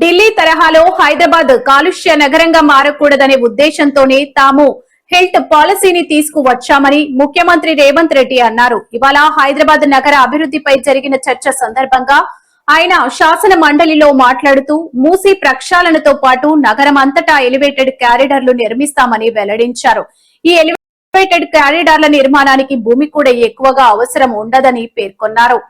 ఢిల్లీ తరహాలో హైదరాబాద్ కాలుష్య నగరంగా మారకూడదనే ఉద్దేశంతోనే తాము హెల్త్ పాలసీని తీసుకువచ్చామని ముఖ్యమంత్రి రేవంత్ రెడ్డి అన్నారు. ఇవాళ హైదరాబాద్ నగర అభివృద్ధిపై జరిగిన చర్చ సందర్భంగా ఆయన శాసన మండలిలో మాట్లాడుతూ మూసీ ప్రక్షాళనతో పాటు నగరం అంతటా ఎలివేటెడ్ క్యారిడార్లు నిర్మిస్తామని వెల్లడించారు. ఈ ఎలివేటెడ్ క్యారిడార్ల నిర్మాణానికి భూమి కూడా ఎక్కువగా అవసరం ఉండదని పేర్కొన్నారు.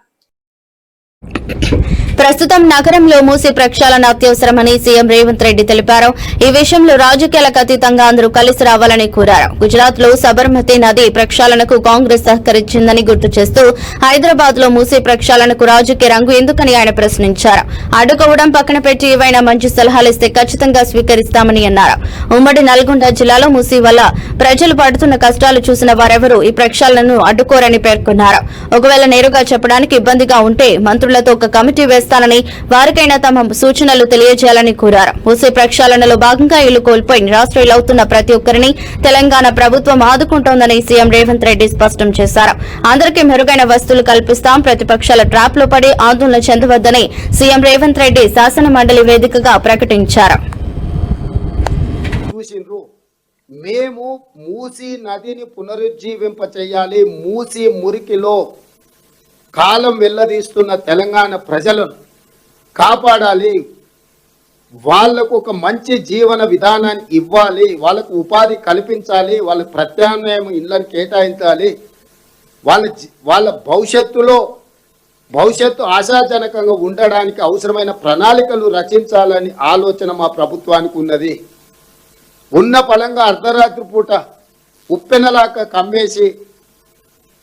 ప్రస్తుతం నగరంలో మూసీ ప్రక్షాళన అత్యవసరమని సీఎం రేవంత్ రెడ్డి తెలిపారు. ఈ విషయంలో రాజకీయాలకు అతీతంగా అందరూ కలిసి రావాలని కోరారు. గుజరాత్ లో సబర్మతి నది ప్రక్షాళనకు కాంగ్రెస్ సహకరించిందని గుర్తు చేస్తూ హైదరాబాద్ లో మూసీ ప్రక్షాళనకు రాజకీయ రంగు ఎందుకని ఆయన ప్రశ్నించారు. అడ్డుకోవడం పక్కన పెట్టి ఏవైనా మంచి సలహాలిస్తే ఖచ్చితంగా స్వీకరిస్తామని అన్నారు. ఉమ్మడి నల్గొండ జిల్లాలో మూసీ వల్ల ప్రజలు పడుతున్న కష్టాలు చూసిన వారెవరూ ఈ ప్రక్షాళనను అడ్డుకోరని పేర్కొన్నారు. ఒకవేళ నేరుగా చెప్పడానికి ఇబ్బందిగా ఉంటే మంత్రులతో ఒక కమిటీ వేస్తానని వారికైనా తమ సూచనలు తెలియజేయాలని కోరారు. మూసీ ప్రక్షాళనలో భాగంగా ఇల్లు కోల్పోయి నిరాశ్రయులవుతున్న ప్రతి ఒక్కరిని తెలంగాణ ప్రభుత్వం ఆదుకుంటోందని సీఎం రేవంత్ రెడ్డి స్పష్టం చేశారు. అందరికీ మెరుగైన వస్తువులు కల్పిస్తాం, ప్రతిపక్షాల ట్రాప్ లో పడి ఆందోళన చెందవద్దని సీఎం రేవంత్ రెడ్డి శాసన మండలి వేదికగా ప్రకటించారు. మేము మూసీ నదిని పునరుజ్జీవింప చేయాలి. మూసీ మురికిలో కాలం వెల్లదీస్తున్న తెలంగాణ ప్రజలను కాపాడాలి. వాళ్లకు ఒక మంచి జీవన విధానాన్ని ఇవ్వాలి, వాళ్ళకు ఉపాధి కల్పించాలి, వాళ్ళ ప్రత్యామ్నాయం ఇళ్లను కేటాయించాలి, వాళ్ళ భవిష్యత్తు ఆశాజనకంగా ఉండడానికి అవసరమైన ప్రణాళికలు రచించాలని ఆలోచన మా ప్రభుత్వానికి ఉన్నది. ఉన్న పలంగా అర్ధరాత్రి పూట ఉప్పెనలాక కమ్మేసి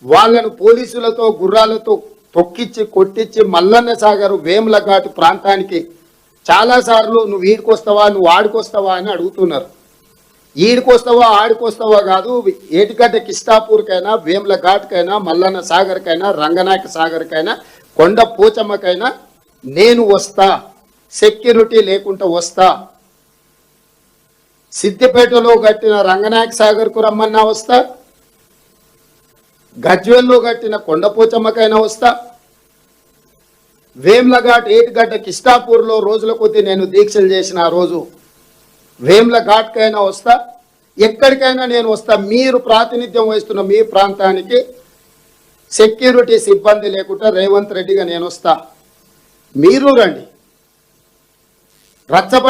వాళ్లను పోలీసులతో గుర్రాలతో తొక్కిచ్చి కొట్టించి మల్లన్న సాగర్ వేముల ఘాటు ప్రాంతానికి చాలాసార్లు నువ్వు ఈడికొస్తావా, నువ్వు ఆడికొస్తావా అని అడుగుతున్నారు. ఈడికొస్తావా ఆడికొస్తావా కాదు, ఏటిగడ్డ కిష్టాపూర్కైనా వేముల ఘాట్కైనా మల్లన్న సాగర్కైనా రంగనాయక సాగర్కైనా కొండ పోచమ్మకైనా నేను వస్తా, సెక్యూరిటీ లేకుండా వస్తా. సిద్దిపేటలో కట్టిన రంగనాయక సాగర్కు రమ్మన్నా వస్తా, గజ్వేల్లో కట్టిన కొండపోచమ్మకైనా వస్తా, వేమ్లఘాట్ ఏటిగడ్డ కిష్టాపూర్లో రోజుల కొద్దీ నేను దీక్షలు చేసిన ఆ రోజు వేమ్ల ఘాట్కైనా వస్తా, ఎక్కడికైనా నేను వస్తా. మీరు ప్రాతినిధ్యం వహిస్తున్న మీ ప్రాంతానికి సెక్యూరిటీ సిబ్బంది లేకుండా రేవంత్ రెడ్డిగా నేను వస్తా, మీరు రండి. రచ్చబండ